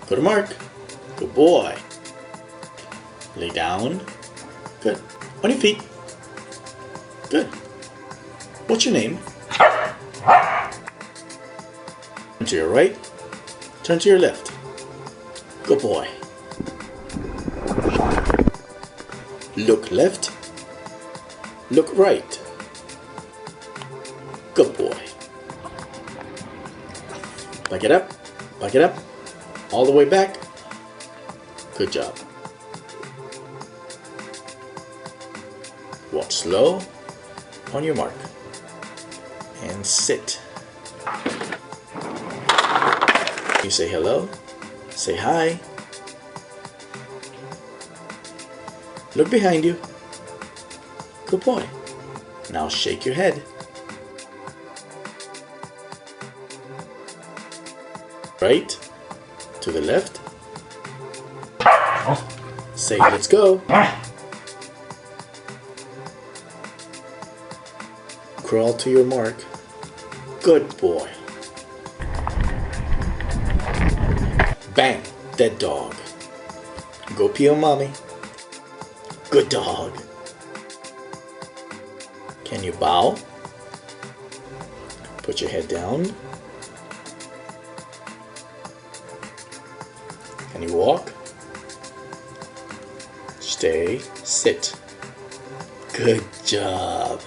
Go to mark. Good boy. Lay down. Good. On your feet. Good. What's your name? Turn to your right. Turn to your left. Good boy. Look left. Look right. Good boy. Back it up. Back it up. All the way back. Good job. Walk slow. On your mark. And sit. You say hello. Say hi. Look behind you. Good boy. Now shake your head. Right to the left. Say let's go. Crawl to your mark. Good boy. Bang, dead dog. Go pee on mommy. Good dog. Can you bow? Put your head down. Can you walk? Stay, sit. Good job.